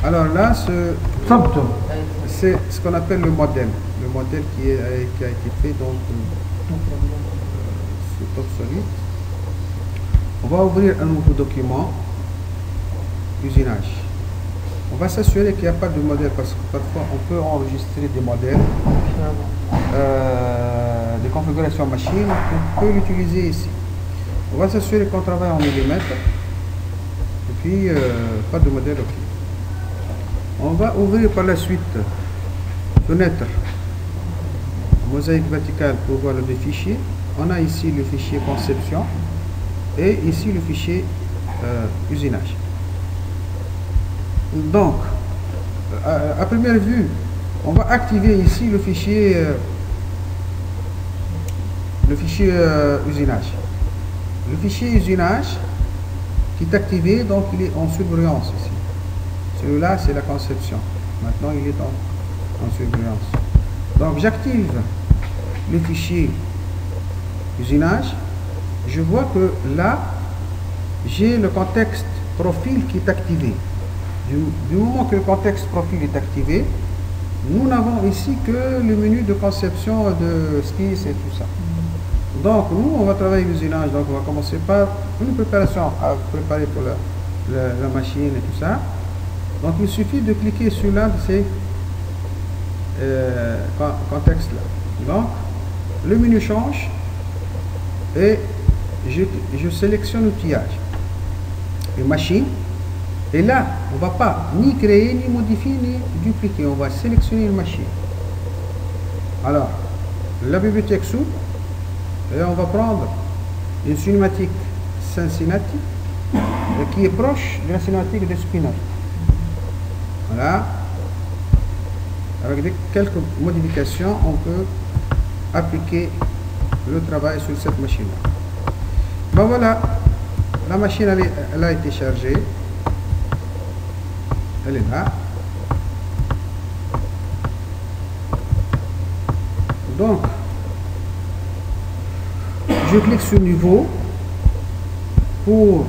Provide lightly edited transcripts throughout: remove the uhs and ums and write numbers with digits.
Alors là, c'est ce qu'on appelle le modèle. Le modèle qui a été fait donc sur TopSolid. On va ouvrir un nouveau document, usinage. On va s'assurer qu'il n'y a pas de modèle parce que parfois on peut enregistrer des modèles, des configurations machines, on peut l'utiliser ici. On va s'assurer qu'on travaille en millimètres et puis pas de modèle. OK. On va ouvrir par la suite fenêtre mosaïque verticale pour voir les fichiers. On a ici le fichier conception et ici le fichier usinage. Donc, à première vue, on va activer ici le fichier usinage. Le fichier usinage qui est activé, donc il est en surbrillance ici. Celui-là, c'est la conception. Maintenant, il est en surbrillance. Donc, j'active le fichier usinage. Je vois que là, j'ai le contexte profil qui est activé. Du moment que le contexte profil est activé, nous n'avons ici que le menu de conception de skis et tout ça. Donc, nous, on va travailler l'usinage. Donc, on va commencer par une préparation à préparer pour la machine et tout ça. Donc, il suffit de cliquer sur l'un de ces contextes-là. Donc, le menu change et je sélectionne l'outillage. Une machine. Et là, on ne va pas ni créer, ni modifier, ni dupliquer. On va sélectionner une machine. Alors, la bibliothèque s'ouvre. Et on va prendre une cinématique Cincinnati qui est proche de la cinématique de Spinner. Voilà. Avec quelques modifications, on peut appliquer le travail sur cette machine-là. Ben voilà, la machine elle a été chargée. Elle est là. Donc, je clique sur Nouveau pour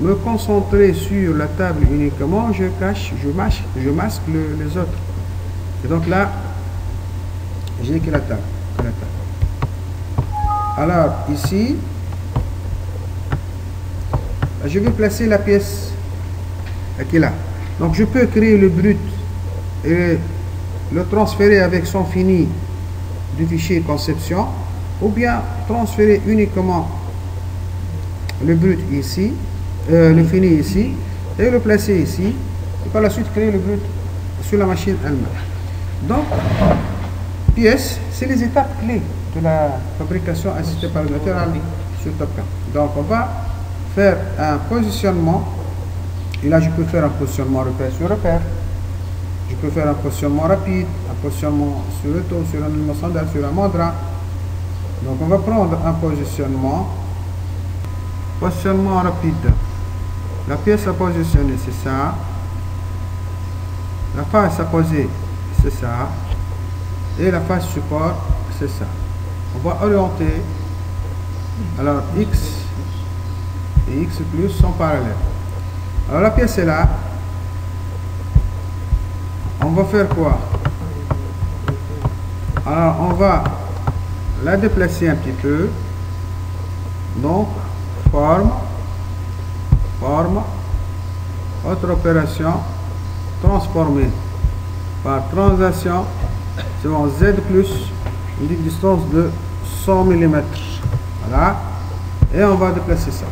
me concentrer sur la table uniquement. Je masque les autres. Et donc là, j'ai que la table. Alors, ici, je vais placer la pièce qui est là. Donc, je peux créer le brut et le transférer avec son fini du fichier conception, ou bien transférer uniquement le brut ici, le fini ici, et le placer ici, et par la suite créer le brut sur la machine elle-même. Donc, pièces, c'est les étapes clés de la fabrication assistée par ordinateur sur TopCam. Donc, on va faire un positionnement. Et là, je peux faire un positionnement repère sur repère. Je peux faire un positionnement rapide, un positionnement sur le taux, sur un élément standard, sur un mandra. Donc, on va prendre un positionnement rapide. La pièce à positionner, c'est ça. La face à poser, c'est ça. Et la face support, c'est ça. On va orienter. Alors, X et X plus sont parallèles. Alors la pièce est là. On va faire quoi? Alors on va la déplacer un petit peu. Donc forme, autre opération, transformer par translation, c'est bon, Z plus une distance de 100 mm. Voilà. Et on va déplacer ça.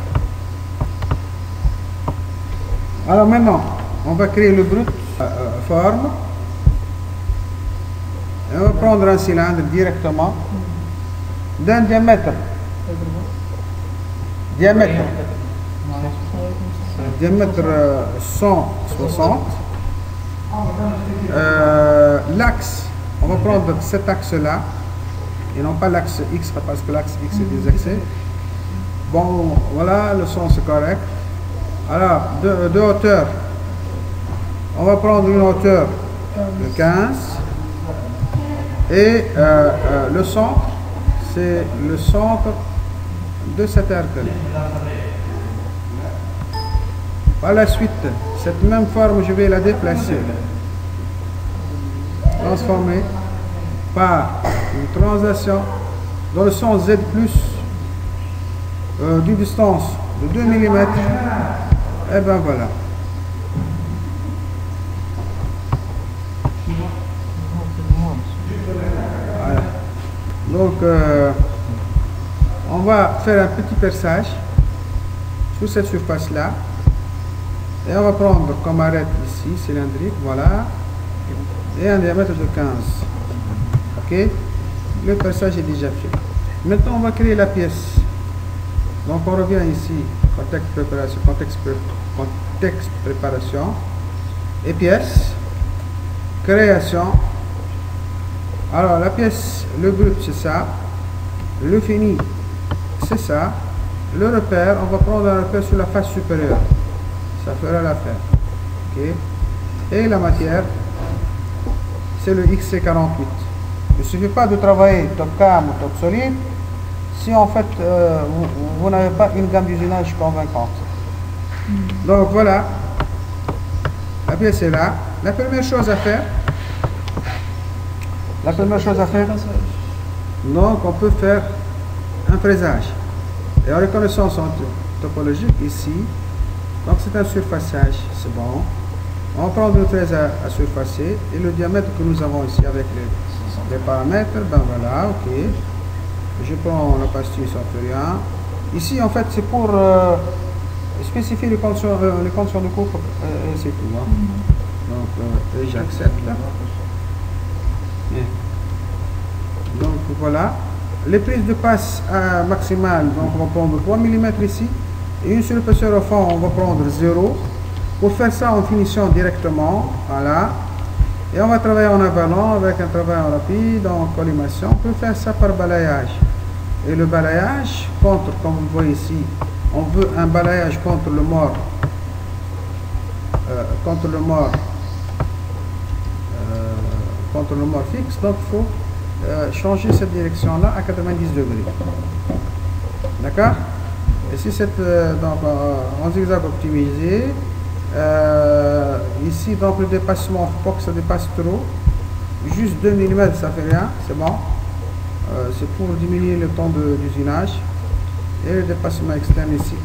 Alors maintenant, on va créer le brut forme. Et on va prendre un cylindre directement d'un diamètre. Diamètre 160. L'axe, on va prendre cet axe-là et non pas l'axe X parce que l'axe X est désaxé. Bon, voilà, le sens est correct. Alors, de hauteur, on va prendre une hauteur de 15 et le centre, c'est le centre de cet arc-là. Par la suite, cette même forme, je vais la déplacer. Transformer par une translation dans le sens Z plus d'une distance de 2 mm. Et ben voilà. Voilà. Donc, on va faire un petit perçage sur cette surface-là. Et on va prendre comme arête ici, cylindrique, voilà. Et un diamètre de 15. Ok? Le perçage est déjà fait. Maintenant, on va créer la pièce. Donc, on revient ici, contexte préparation, et pièce, création. Alors, la pièce, le brut, c'est ça. Le fini, c'est ça. Le repère, on va prendre un repère sur la face supérieure. Ça fera l'affaire. Ok? Et la matière, c'est le XC48. Il ne suffit pas de travailler top cam ou top solide si en fait vous n'avez pas une gamme d'usinage convaincante. Donc voilà, la pièce est là. La première chose à faire, donc on peut faire un fraisage. Et en reconnaissance topologique ici, donc c'est un surfaçage, c'est bon. On va prendre une fraise à surfacer et le diamètre que nous avons ici avec les paramètres, ben voilà, ok. Je prends la pastille Sanferian. Ici en fait c'est pour spécifier les conditions de coupe et c'est tout. Hein. Donc et j'accepte. Donc voilà. Les prises de passe maximales, donc on va prendre 3 mm ici. Et une sur l'épaisseur au fond, on va prendre 0. Pour faire ça en finissant directement, voilà. Et on va travailler en avalant avec un travail en rapide, en collimation. On peut faire ça par balayage. Et le balayage contre, comme vous voyez ici, on veut un balayage contre le mort. Contre le mort fixe. Donc il faut changer cette direction-là à 90 degrés. D'accord? Et si c'est en zigzag optimisé, ici donc le dépassement, il ne faut pas que ça dépasse trop, juste 2 mm ça fait rien, c'est bon, c'est pour diminuer le temps d'usinage. Et le dépassement externe ici,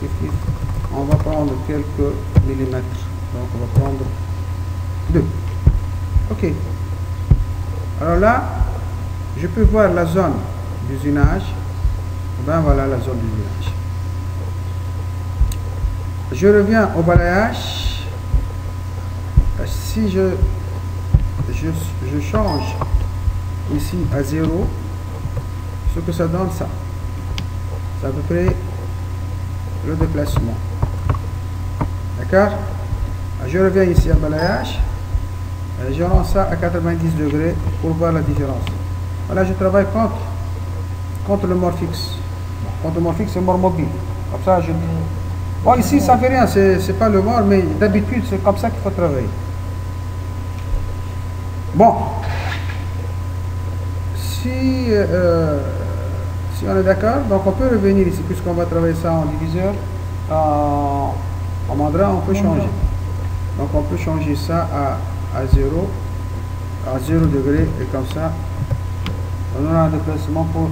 on va prendre quelques millimètres, donc on va prendre 2. Ok, alors là je peux voir la zone d'usinage. Ben voilà la zone d'usinage. Je reviens au balayage. Si je change ici à 0, ce que ça donne, ça c'est à peu près le déplacement. D'accord? Je reviens ici à balayage. Je rends ça à 90 degrés pour voir la différence. Voilà, je travaille contre le mort fixe. Contre le mort fixe et mort mobile. Comme ça, je... Bon, ici, ça ne fait rien, c'est pas le mort, mais d'habitude, c'est comme ça qu'il faut travailler. Bon. Si on est d'accord, donc on peut revenir ici, puisqu'on va travailler ça en diviseur, en mandrin, on peut changer. Donc on peut changer ça à 0 degré, et comme ça, on aura un déplacement pour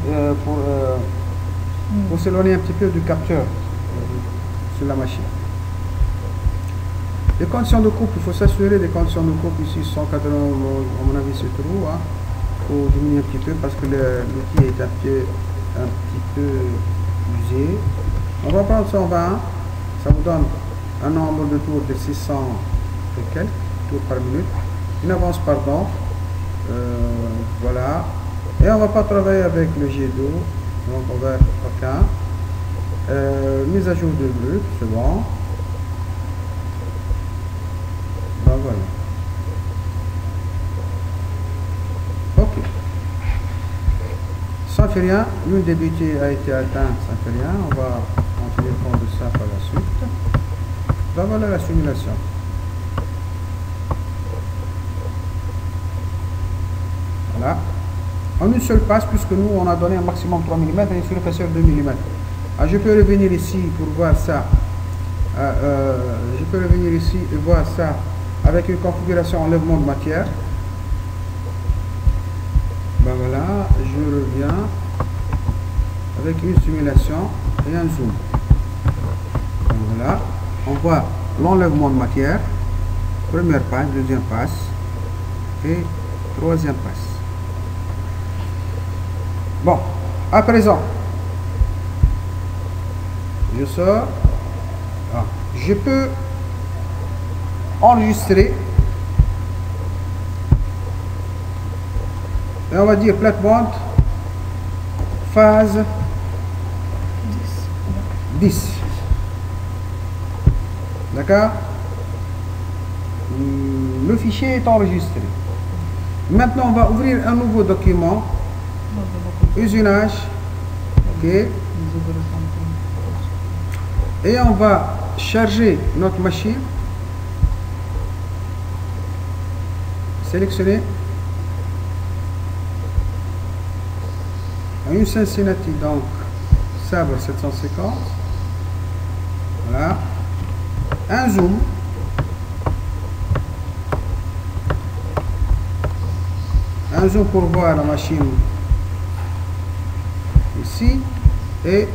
s'éloigner un petit peu du capteur sur la machine. Les conditions de coupe, il faut s'assurer des conditions de coupe ici 180, à mon avis c'est trop, hein, pour diminuer un petit peu parce que l'outil est un petit peu usé. On va prendre 120, ça vous donne un nombre de tours de 600 et quelques tours par minute, une avance par dent, voilà. Et on ne va pas travailler avec le jet d'eau, donc on va aucun. Mise à jour de brut, c'est bon. Ben voilà. Ok. Ça fait rien, l'une des butées a été atteinte, ça fait rien. On va en tenir compte de ça par la suite. Ben voilà la simulation. Voilà. En une seule passe, puisque nous on a donné un maximum 3 mm et une surface 2 mm. Alors, je peux revenir ici pour voir ça je peux revenir ici et voir ça avec une configuration enlèvement de matière. Ben voilà, je reviens avec une simulation et un zoom. Ben voilà, on voit l'enlèvement de matière, première passe, deuxième passe et troisième passe. Bon, à présent, je sors. Ah, je peux enregistrer et on va dire plate-bande phase 10. D'accord? Le fichier est enregistré. Maintenant, on va ouvrir un nouveau document. Usinage. OK. Et on va charger notre machine. Sélectionner. Une Cincinnati, donc Sabre 750. Voilà. Un zoom. Un zoom pour voir la machine ici. Et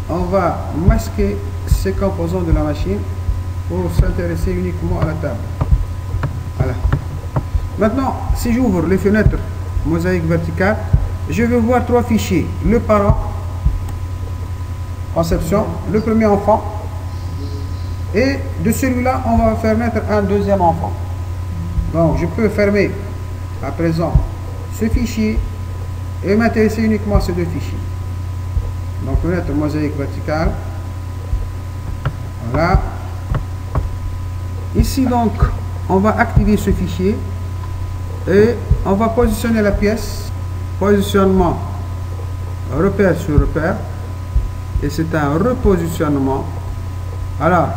on va masquer ces composants de la machine pour s'intéresser uniquement à la table. Voilà. Maintenant, si j'ouvre les fenêtres mosaïque verticale, je vais voir trois fichiers. Le parent, conception, le premier enfant, et de celui-là, on va faire naître un deuxième enfant. Donc, je peux fermer à présent ce fichier et m'intéresser uniquement à ces deux fichiers. Donc, fenêtre mosaïque verticale. Voilà. Ici, donc, on va activer ce fichier et on va positionner la pièce. Positionnement, repère sur repère, et c'est un repositionnement. Alors,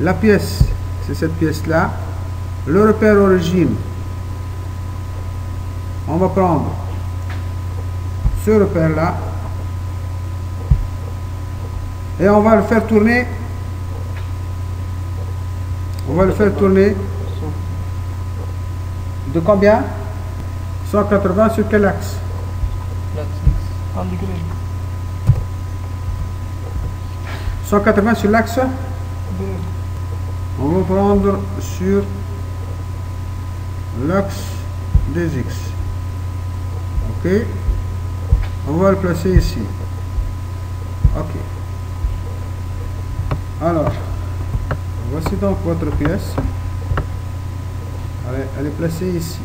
la pièce, c'est cette pièce-là. Le repère origine, on va prendre ce repère-là et on va le faire tourner. On va le faire tourner de combien? 180 sur quel axe? L'axe X. 180 sur l'axe. On va prendre sur l'axe des X. Ok. On va le placer ici. Ok. Alors, voici donc votre pièce. Elle est placée ici.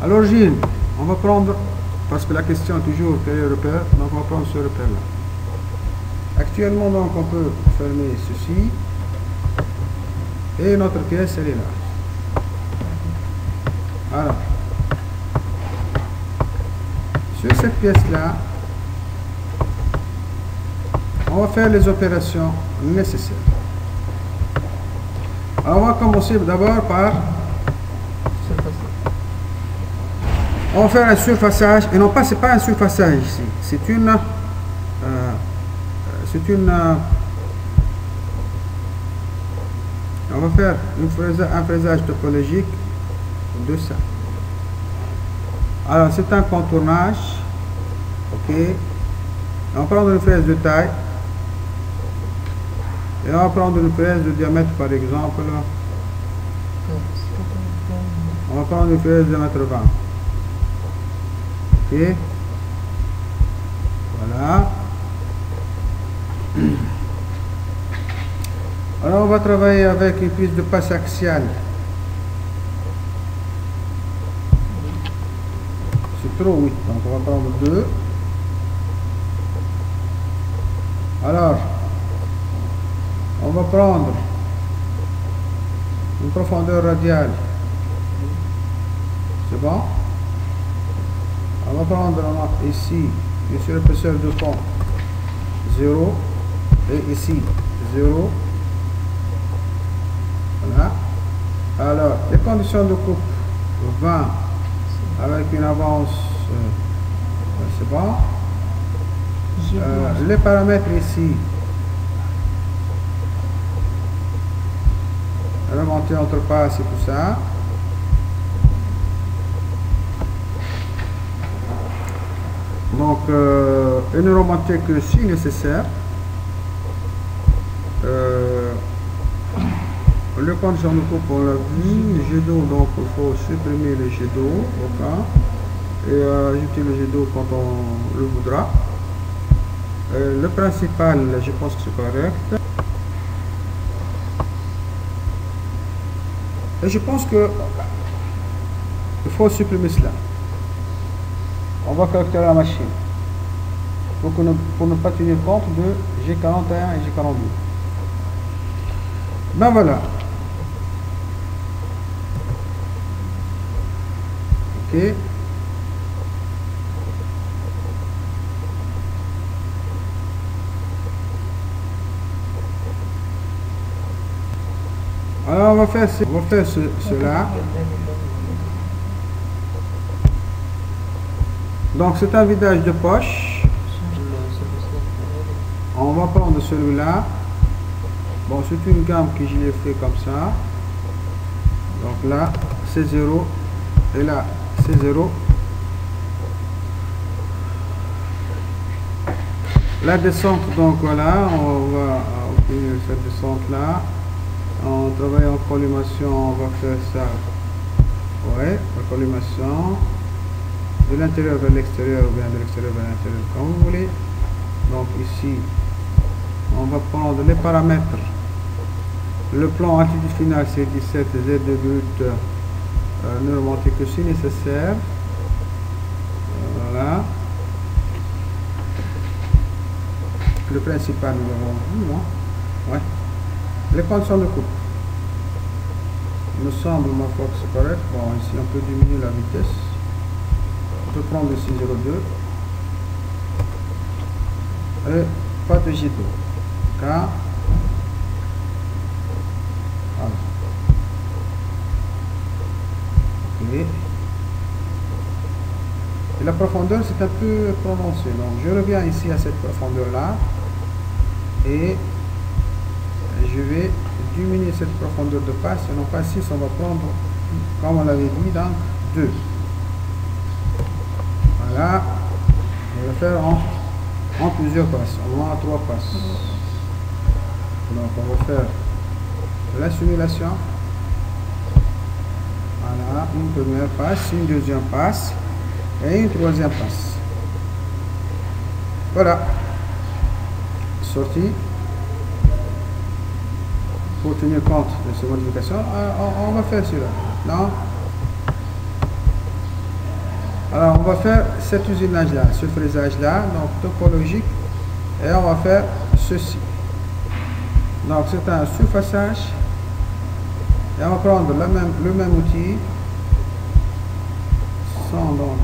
À l'origine, on va prendre, parce que la question est toujours quel est le repère, donc on va prendre ce repère-là. Actuellement, donc, on peut fermer ceci. Et notre pièce, elle est là. Alors, sur cette pièce-là, on va faire les opérations nécessaires. Alors, on va commencer d'abord par... On va faire un surfaçage, et non pas, c'est pas un surfaçage ici, c'est une on va faire un fraisage topologique de ça. Alors c'est un contournage, ok. On va prendre une fraise de taille et on va prendre une fraise de diamètre, par exemple. On va prendre une fraise de diamètre 20. Ok, voilà. Alors on va travailler avec une prise de passe axiale. C'est trop 8, donc on va prendre 2. Alors, on va prendre une profondeur radiale. C'est bon? On va prendre ici une surépaisseur de pont 0 et ici 0. Voilà. Alors, les conditions de coupe 20 avec une avance, c'est bon. Les paramètres ici, remonter entre passes et tout ça. Donc, et ne remonter que si nécessaire. Le condition de coupe, on l'a vu. Jet d'eau, donc il faut supprimer le jet d'eau au cas et ajouter le jet d'eau quand on le voudra. Le principal, je pense que c'est correct. Et je pense que il faut supprimer cela. On va caractériser la machine pour ne pas tenir compte de G41 et G42. Ben voilà. Ok. Alors on va faire cela. Donc c'est un vidage de poche. On va prendre celui-là. Bon, c'est une gamme que je l'ai fait comme ça. Donc là c'est 0 et là c'est 0. La descente, donc voilà, on va obtenir cette descente là. On travaille en collimation, on va faire ça. Ouais, la collimation de l'intérieur vers l'extérieur ou bien de l'extérieur vers l'intérieur, comme vous voulez. Donc ici, on va prendre les paramètres. Le plan altitude finale c'est 17, Z de brut, ne remonter que si nécessaire. Voilà. Le principal, nous l'avons vu, non? Ouais. Les conditions de coupe. Il me semble, ma foi, que c'est correct. Bon, ici, on peut diminuer la vitesse. On peut prendre le 602. Et pas de jet d'eau. Car. Voilà. Ok. Et la profondeur, c'est un peu prononcé. Donc, je reviens ici à cette profondeur-là. Et je vais diminuer cette profondeur de passe, et non pas 6, on va prendre, comme on l'avait dit, dans 2. Voilà, on va le faire en plusieurs passes, au moins 3 passes. Donc on va faire la simulation. Voilà, une première passe, une deuxième passe et une troisième passe. Voilà, sortie. Pour tenir compte de ces modifications, on va faire cela. Non? Alors, on va faire cet usinage-là, ce fraisage-là, donc topologique, et on va faire ceci. Donc, c'est un surfaçage, et on va prendre le même outil, sans donc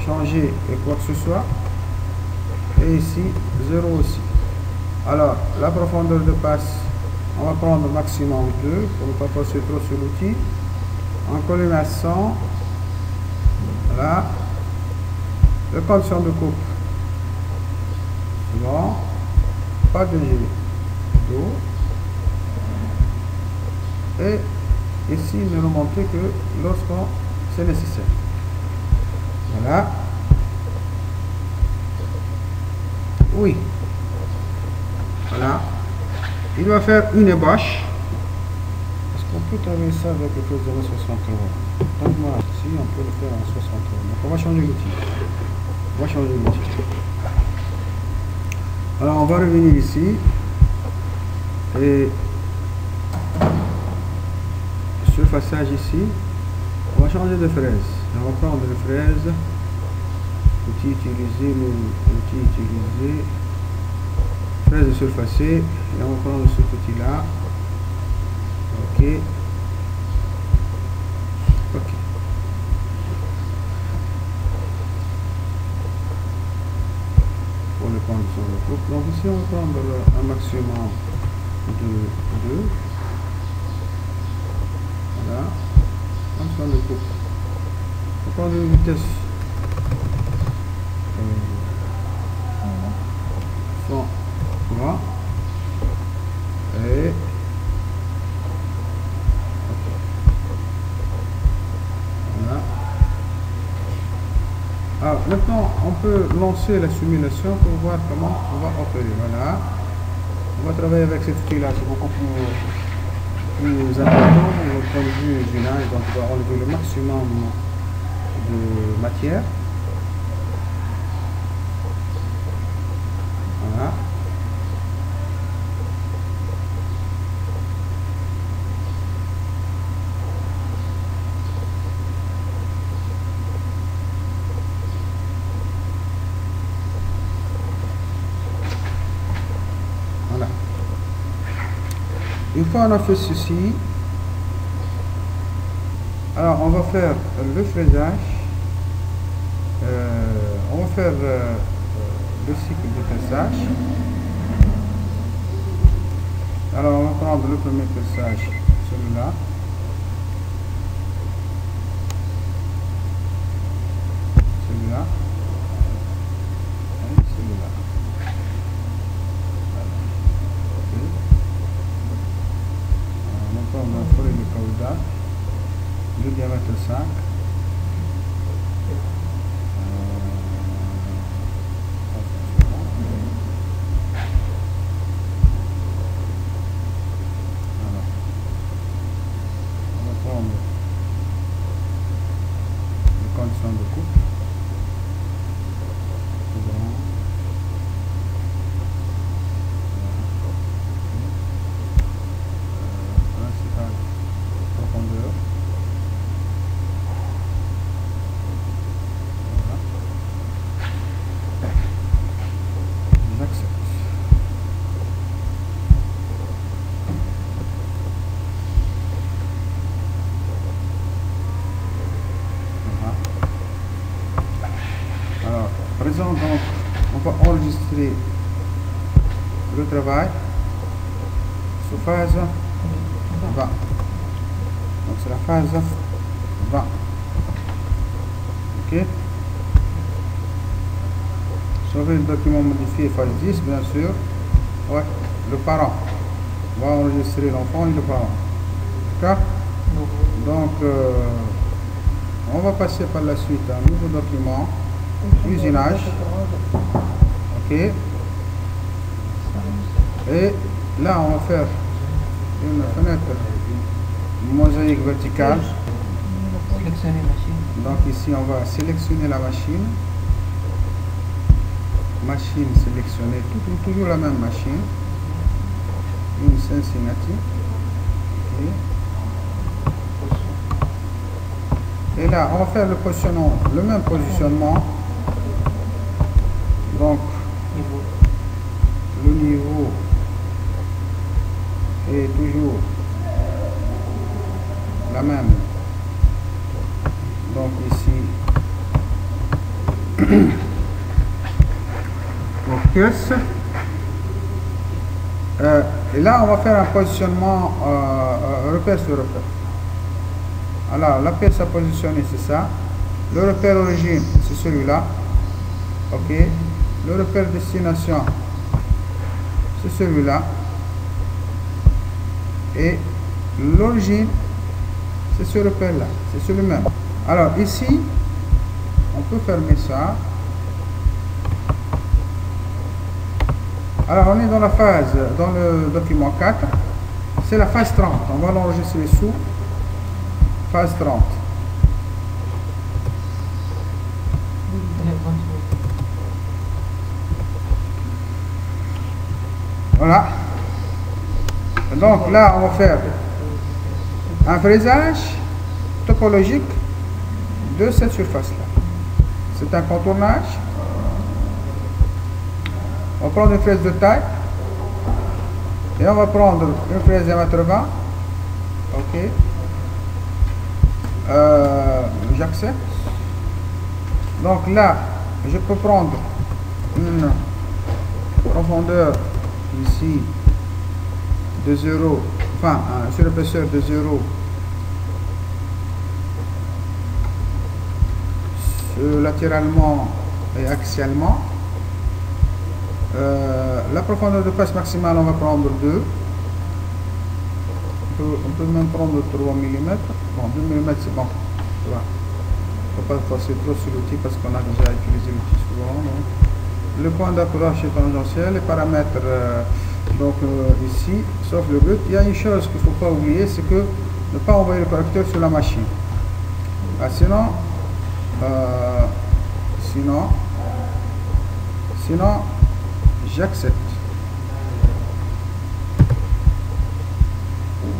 changer quoi que ce soit, et ici, 0 aussi. Alors, la profondeur de passe, on va prendre maximum 2 pour ne pas passer trop sur l'outil. En collimation, voilà. Le condition de coupe, bon, pas de jet d'eau. Et ici, ne remonter que lorsqu'on c'est nécessaire. Voilà. Oui. Voilà. Il va faire une ébauche. Est-ce qu'on peut travailler ça avec quelque chose de 63? Donc moi, si on peut le faire en 63. Donc on va changer l'outil. Alors on va revenir ici. Et surfaçage ici. On va changer de fraise. On va prendre les fraises. Outil utilisé, l'outil utilisé. Fraise de surfacée, et on va prendre cet outil là. Ok. Pour les conditions de coupe. Donc ici on va prendre un maximum de 2. Voilà. Condition de coupe. On va prendre une vitesse 100. Et maintenant on peut lancer la simulation pour voir comment on va opérer. Voilà. On va travailler avec cet outil là, c'est beaucoup plus important au point de vue usinage. Donc on va enlever le maximum de matière. Voilà. Voilà. Une fois on a fait ceci, alors on va faire le fraisage, on va faire le cycle de pressage. Alors on va prendre le premier pressage, celui-là. Celui-là. Et celui-là. Maintenant on va forer le cauda, le diamètre 5. De coupe. Principale profondeur. Voilà. J'accepte. Alors, présent, donc, on va enregistrer le travail sous phase 20. Donc, c'est la phase 20. Ok. Sauver le document modifié, phase 10, bien sûr. Ouais, le parent. On va enregistrer l'enfant et le parent. D'accord. Donc, on va passer par la suite à un nouveau document. Usinage. Ok. Et là on va faire une fenêtre mosaïque verticale. Sélectionner machine. Donc ici on va sélectionner la machine. Machine sélectionnée, toujours la même machine. Une Cincinnati. Okay. Et là on va faire le même positionnement. Donc, le niveau est toujours la même. Donc ici, pour pièce. Et là, on va faire un positionnement repère sur repère. Alors, la pièce à positionner, c'est ça. Le repère origine, c'est celui-là. Ok. Le repère destination, c'est celui-là. Et l'origine, c'est ce repère-là. C'est celui-même. Alors ici, on peut fermer ça. Alors on est dans la phase, dans le document 4. C'est la phase 30. On va l'enregistrer sous phase 30. Voilà. Donc là, on va faire un fraisage topologique de cette surface-là. C'est un contournage. On va prendre une fraise de taille. Et on va prendre une fraise diamètre 20. Ok. J'accepte. Donc là, je peux prendre une profondeur ici de 0, enfin sur l'épaisseur de 0 latéralement et axialement. La profondeur de passe maximale, on va prendre 2. On peut même prendre 3 mm. Bon, 2 mm c'est bon. Voilà. ne faut pas passer trop sur l'outil parce qu'on a déjà utilisé l'outil souvent. Donc. Le point d'accroche est tangentiel, les paramètres ici, sauf le but. Il y a une chose qu'il ne faut pas oublier, c'est que ne pas envoyer le correcteur sur la machine. Ah, sinon, j'accepte.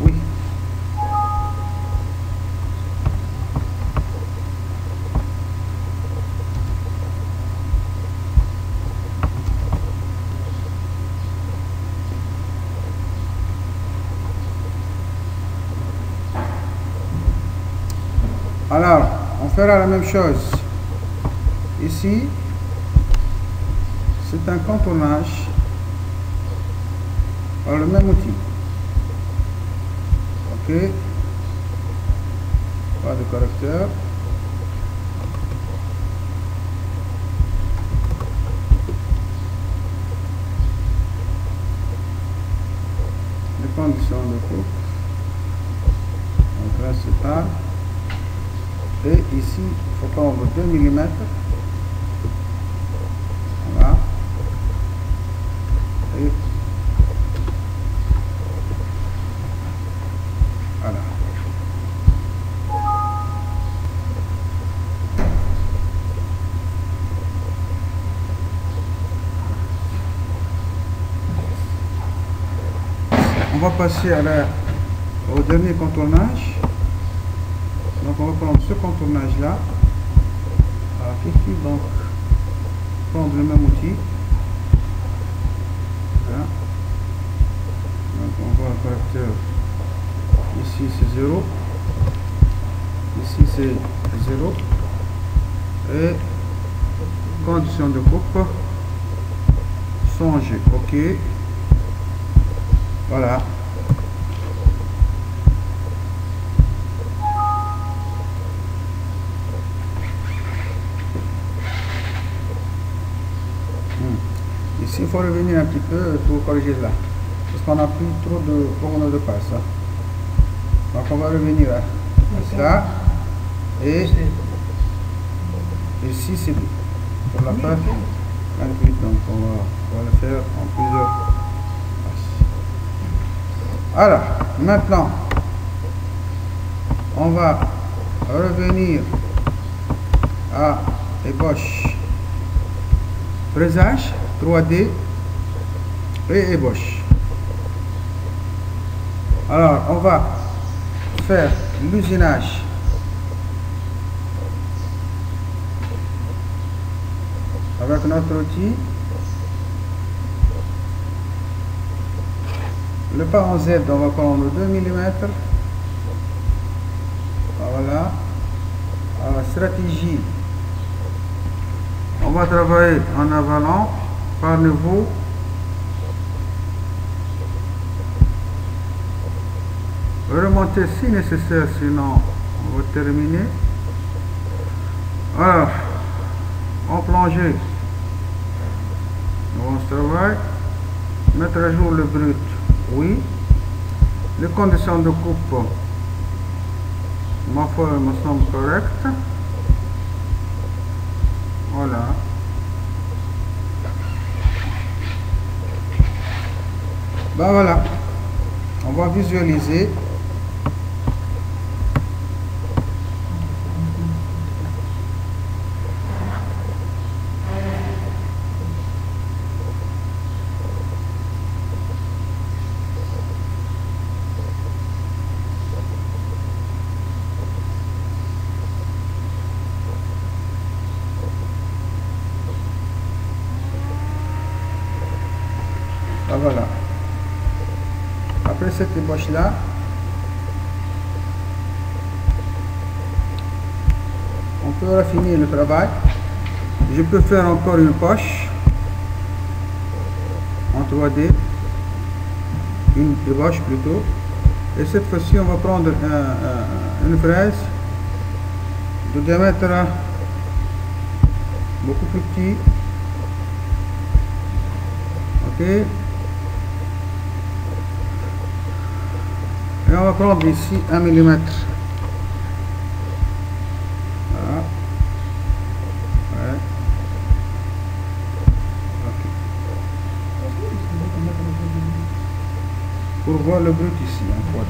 Oui. Alors, on fera la même chose. Ici, c'est un contournage par le même outil. Ok. Pas de correcteur. Les conditions de coupe. Donc là, c'est pas. Et ici, il faut prendre 2 mm. Voilà. Et voilà. On va passer au dernier contournage. Donc on va prendre ce contournage là. Donc prendre le même outil. Voilà. Donc on voit le correcteur. Ici c'est 0. Ici c'est 0. Et condition de coupe. Changer. OK. Voilà. Ici, il faut revenir un petit peu pour corriger là. Parce qu'on n'a plus trop de couronne de passe. Donc, on va revenir à ça. Et ici, c'est pour la faire. Donc, on va le faire en plusieurs passes. Alors, maintenant, on va revenir à ébauche, présage, 3D et ébauche. Alors, on va faire l'usinage avec notre outil. Le pas en Z, on va prendre 2 mm. Voilà. Alors, stratégie, on va travailler en avalant par niveau. Remonter si nécessaire, sinon on va terminer. Alors, en plongée, on se travaille. Mettre à jour le brut, oui. Les conditions de coupe, ma foi, me semble correcte. Voilà. Ben voilà. On va visualiser. Ben voilà. Après cette ébauche là, on peut raffiner le travail. Je peux faire encore une poche en 3D, une ébauche plutôt, et cette fois-ci on va prendre une fraise de diamètre beaucoup plus petit. Ok. Et on va prendre ici 1 mm. Voilà. pour voir le brut ici en 3D.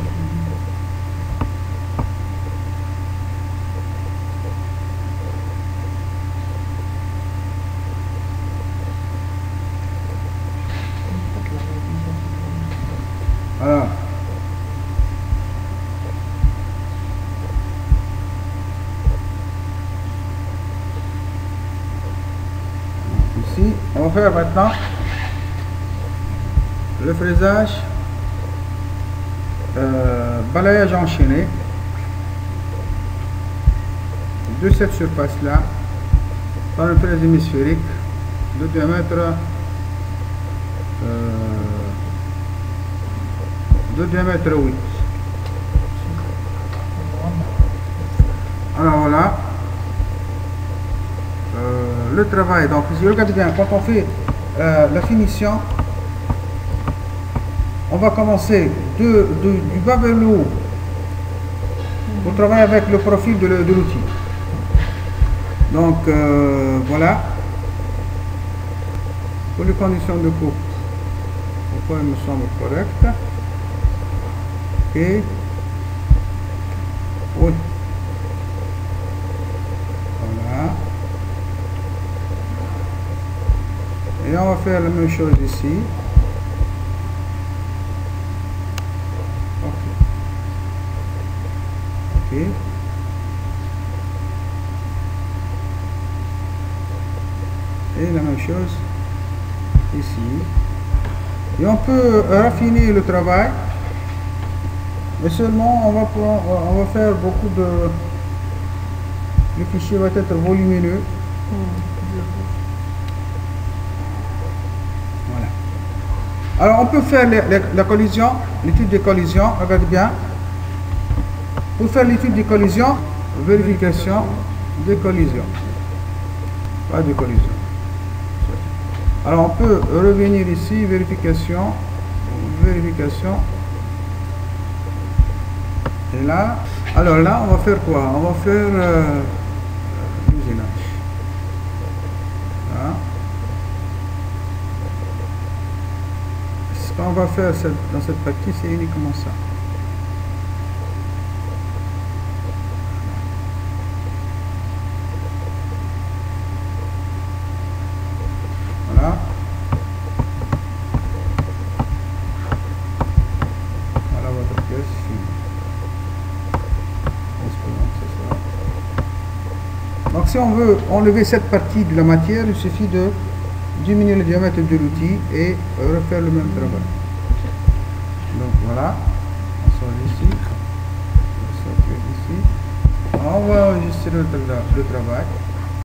Voilà. Ici, on va faire maintenant le fraisage, balayage enchaîné de cette surface là par une fraise hémisphérique de diamètre 8. Alors voilà le travail. Donc ici, regardez bien, quand on fait la finition, on va commencer du bas vers le haut pour travailler avec le profil de l'outil. Donc voilà pour les conditions de coupe. Pourquoi il me semble correct. Et oui, voilà, et on va faire la même chose ici. Ok, et la même chose ici, et on peut raffiner le travail. Mais seulement on va faire beaucoup de... Le fichier va être volumineux. Voilà. Alors on peut faire la collision, l'étude des collisions. Regardez bien. Pour faire l'étude des collisions, vérification des collisions. Pas de collision. Alors on peut revenir ici, vérification. Et là, alors là, on va faire quoi? On va faire l'usinage. Voilà. Ce qu'on va faire dans cette partie, c'est uniquement ça. Voilà. Voilà votre pièce finie. Donc si on veut enlever cette partie de la matière, il suffit de diminuer le diamètre de l'outil et refaire le même travail. Donc voilà, on sort ici, on va enregistrer le travail.